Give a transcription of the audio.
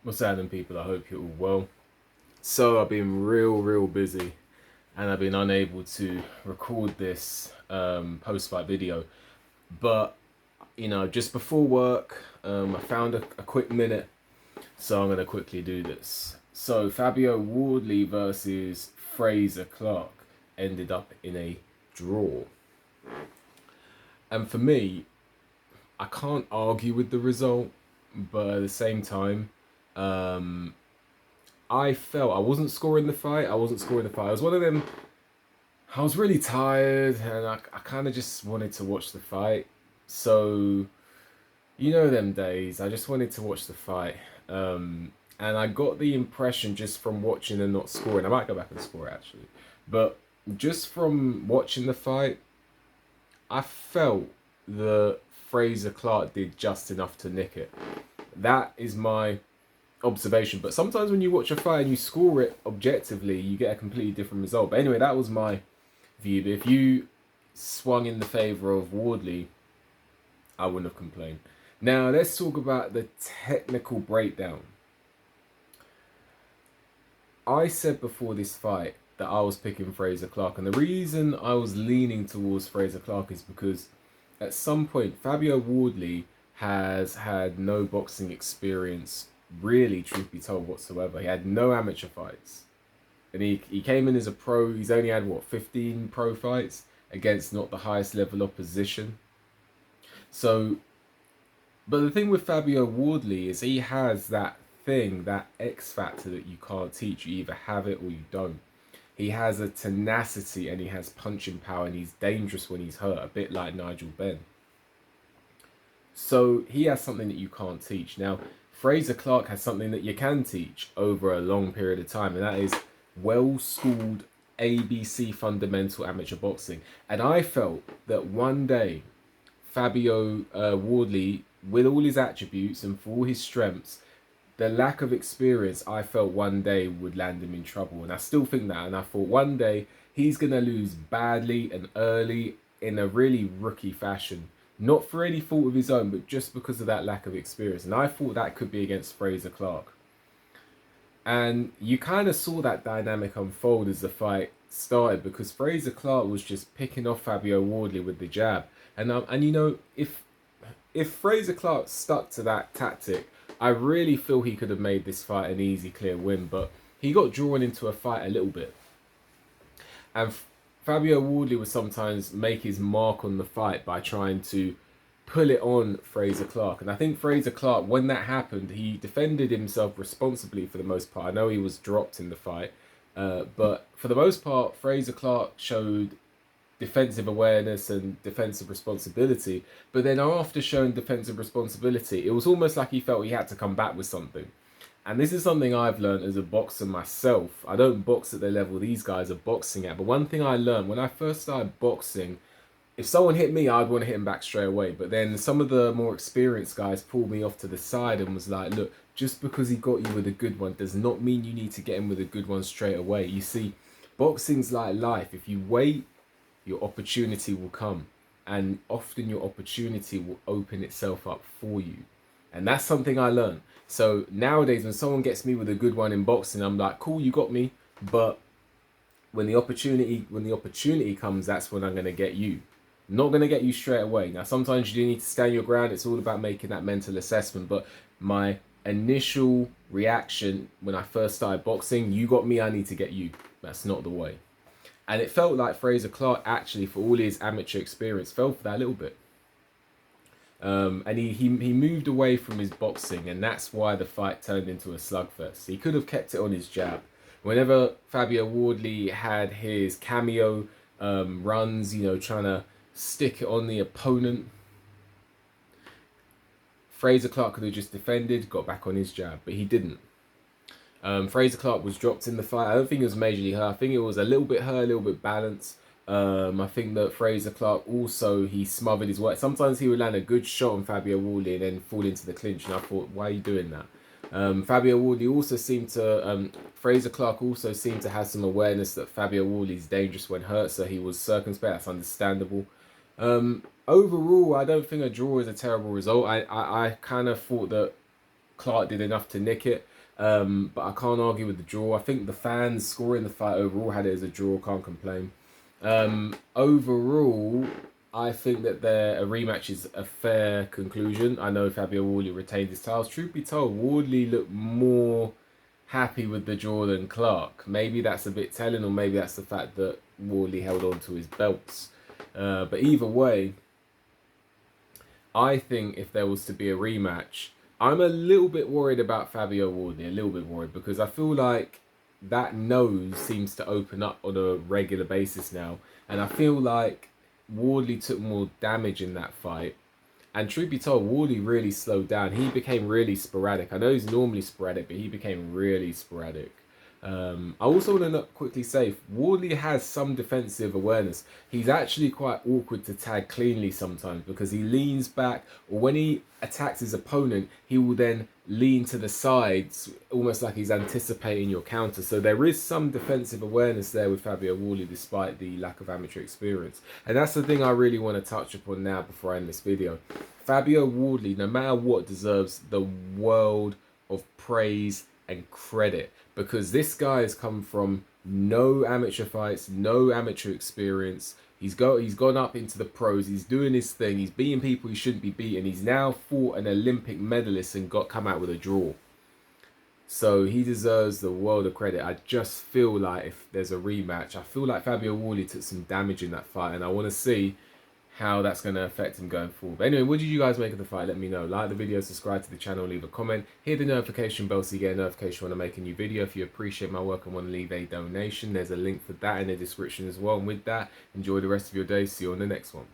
What's happening, people? I hope you're all well. So I've been real busy, and I've been unable to record this post-fight video. But just before work, I found a quick minute, so I'm gonna quickly do this. So Fabio Wardley versus Frazer Clarke ended up in a draw, and for me, I can't argue with the result, but at the same time, um, I felt I wasn't scoring the fight. I wasn't scoring the fight. I was one of them. I was really tired, and I kind of just wanted to watch the fight. So them days. I just wanted to watch the fight, and I got the impression just from watching and not scoring. I might go back and score it actually, but just from watching the fight, I felt that Frazer Clarke did just enough to nick it. That is my observation. But sometimes when you watch a fight and you score it objectively, you get a completely different result. But anyway, that was my view. But if you swung in the favour of Wardley, I wouldn't have complained. Now let's talk about the technical breakdown. I said before this fight that I was picking Frazer Clarke, and the reason I was leaning towards Frazer Clarke is because at some point Fabio Wardley has had no boxing experience, really, truth be told, whatsoever. He had no amateur fights. And he came in as a pro. He's only had, 15 pro fights against not the highest level opposition. So, but the thing with Fabio Wardley is he has that thing, that X factor that you can't teach. You either have it or you don't. He has a tenacity and he has punching power, and he's dangerous when he's hurt, a bit like Nigel Benn. So he has something that you can't teach. Now, Frazer Clarke has something that you can teach over a long period of time, and that is well-schooled ABC fundamental amateur boxing. And I felt that one day, Fabio Wardley, with all his attributes and for all his strengths, the lack of experience, I felt one day would land him in trouble. And I still think that. And I thought one day he's going to lose badly and early in a really rookie fashion. Not for any fault of his own, but just because of that lack of experience. And I thought that could be against Frazer Clarke. And you kind of saw that dynamic unfold as the fight started, because Frazer Clarke was just picking off Fabio Wardley with the jab. And if Frazer Clarke stuck to that tactic, I really feel he could have made this fight an easy, clear win. But he got drawn into a fight a little bit. And Fabio Wardley would sometimes make his mark on the fight by trying to pull it on Frazer Clarke. And I think Frazer Clarke, when that happened, he defended himself responsibly for the most part. I know he was dropped in the fight, but for the most part, Frazer Clarke showed defensive awareness and defensive responsibility. But then after showing defensive responsibility, it was almost like he felt he had to come back with something. And this is something I've learned as a boxer myself. I don't box at the level these guys are boxing at. But one thing I learned when I first started boxing, if someone hit me, I'd want to hit him back straight away. But then some of the more experienced guys pulled me off to the side and was like, look, just because he got you with a good one does not mean you need to get him with a good one straight away. You see, boxing's like life. If you wait, your opportunity will come. And often your opportunity will open itself up for you. And that's something I learned. So nowadays, when someone gets me with a good one in boxing, I'm like, cool, you got me. But when the opportunity comes, that's when I'm gonna get you. I'm not gonna get you straight away. Now, sometimes you do need to stand your ground. It's all about making that mental assessment. But my initial reaction when I first started boxing, you got me, I need to get you. That's not the way. And it felt like Frazer Clarke, actually, for all his amateur experience, fell for that a little bit. And he moved away from his boxing, and that's why the fight turned into a slugfest. He could have kept it on his jab. Whenever Fabio Wardley had his cameo runs, trying to stick it on the opponent, Frazer Clarke could have just defended, got back on his jab, but he didn't. Frazer Clarke was dropped in the fight. I don't think it was majorly hurt. I think it was a little bit hurt, a little bit balanced. I think that Frazer Clarke also, he smothered his work. Sometimes he would land a good shot on Fabio Wardley and then fall into the clinch. And I thought, why are you doing that? Fabio Wardley also seemed to, Frazer Clarke also seemed to have some awareness that Fabio Wardley is dangerous when hurt. So he was circumspect. That's understandable. Overall, I don't think a draw is a terrible result. I kind of thought that Clarke did enough to nick it. But I can't argue with the draw. I think the fans scoring the fight overall had it as a draw. Can't complain. Overall, I think that a rematch is a fair conclusion. I know Fabio Wardley retained his titles. Truth be told, Wardley looked more happy with the draw than Clarke. Maybe that's a bit telling, or maybe that's the fact that Wardley held on to his belts. But either way, I think if there was to be a rematch, I'm a little bit worried about Fabio Wardley, a little bit worried, because I feel like that nose seems to open up on a regular basis now. And I feel like Wardley took more damage in that fight. And truth be told, Wardley really slowed down. He became really sporadic. I know he's normally sporadic, but he became really sporadic. I also want to quickly say, Wardley has some defensive awareness. He's actually quite awkward to tag cleanly sometimes because he leans back, or when he attacks his opponent, he will then lean to the sides, almost like he's anticipating your counter. So there is some defensive awareness there with Fabio Wardley, despite the lack of amateur experience. And that's the thing I really want to touch upon now before I end this video. Fabio Wardley, no matter what, deserves the world of praise and credit, because this guy has come from no amateur fights, no amateur experience. He's gone up into the pros. He's doing his thing. He's beating people he shouldn't be beating. He's now fought an Olympic medalist and come out with a draw. So he deserves the world of credit. I just feel like if there's a rematch, I feel like Fabio Wardley took some damage in that fight, and I want to see how that's going to affect him going forward. But anyway, what did you guys make of the fight? Let me know. Like the video, subscribe to the channel, leave a comment. Hit the notification bell so you get a notification when I make a new video. If you appreciate my work and want to leave a donation, there's a link for that in the description as well. And with that, enjoy the rest of your day. See you on the next one.